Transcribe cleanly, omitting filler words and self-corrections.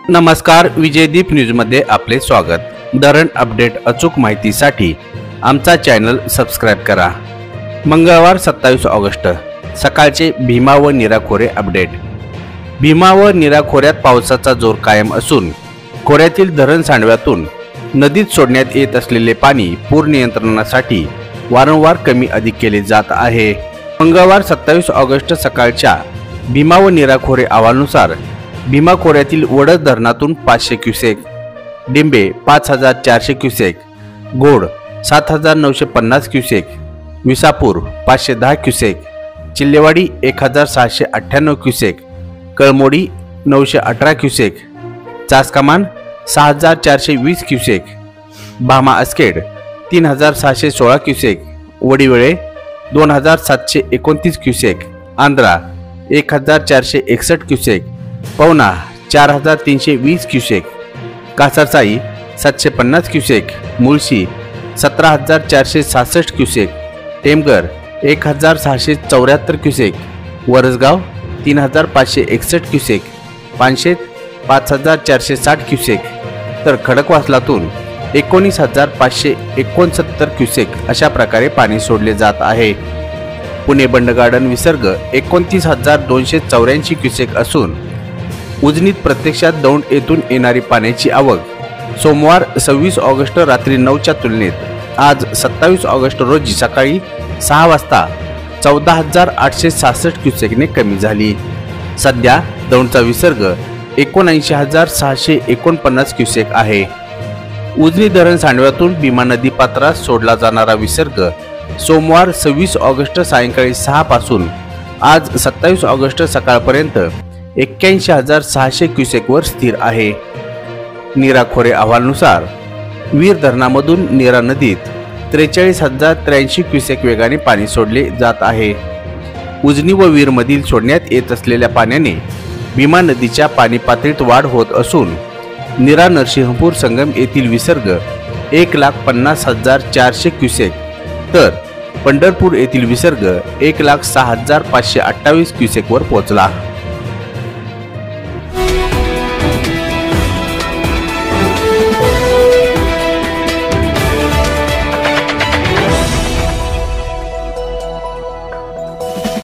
नमस्कार, विजयदीप न्यूजमध्ये आपले स्वागत। धरण अपडेट अचूक माहितीसाठी आमचा चॅनल सबस्क्राइब करा। मंगळवार 27 ऑगस्ट सकाळचे भीमा व नीरा खोरे अपडेट। भीमा व नीरा खोऱ्यात पावसाचा जोर कायम असून खोऱ्यातील धरण सांडव्यातून नदीत सोडण्यात येत असलेले पाणी पूर नियंत्रणासाठी वारंवार कमी अधिक केले जात आहे। मंगळवार 27 ऑगस्ट सकाळच्या भीमा व नीरा खोरे अहवालानुसार भीमा खोऱ्यातील वडद धरणातून 500 cusec, Dimbhe 5400 cusec, Ghod 7950 cusec, Visapur 510 cusec, Chillewadi 1698 cusec, Kalmodi 918 cusec, Chaskaman 6420 cusec, Bhama Askhed 3616 cusec, Wadiwale 2729 cusec, Andhra 1461 cusec, Pavana 4320 cusec, Kasarsai 750 cusec, Mulshi 17466 cusec, Temghar 1674 cusec, Varasgaon 3561 cusec, Panshet 5460 cusec, तर खडकवासलातून 19569 क्युसेक अशा प्रकारे पाणी सोडले जात आहे। पुणे बंड गार्डन विसर्ग 29284 क्युसेक असून उजनीत प्रत्यक्षात दौंड येथून येणारी पाण्याची आवक सोमवार 26 ऑगस्ट रात्री 9च्या तुलनेत आज 27 ऑगस्ट रोजी सकाळी 6 वाजता 14866 क्युसेकने कमी झाली। सध्या दौंडचा विसर्ग 79649 क्युसेक आहे। उजनी धरण सांडव्यातून भीमा नदी पात्रात सोडला जाणारा विसर्ग सोमवार 26 ऑगस्ट सायंकाळी 6 पासून आज 27 ऑगस्ट सकाळपर्यंत 81600 क्युसेक वर स्थिर आहे। नीरा खोरे अहवालानुसार वीर धरणामधून नीरा नदीत 43083 क्युसेक वेगाने पाणी सोडले जात आहे। उजनी व वीर मधील सोडण्यात येत असलेल्या पाण्याने भीमा नदीच्या पाणी पातळीत वाढ होत असून नीरा नरसिंहपूर संगम येथील विसर्ग 1,50,400 क्युसेक तर पंढरपूर येथील विसर्ग 1,06,528 क्युसेक वर पोहोचला।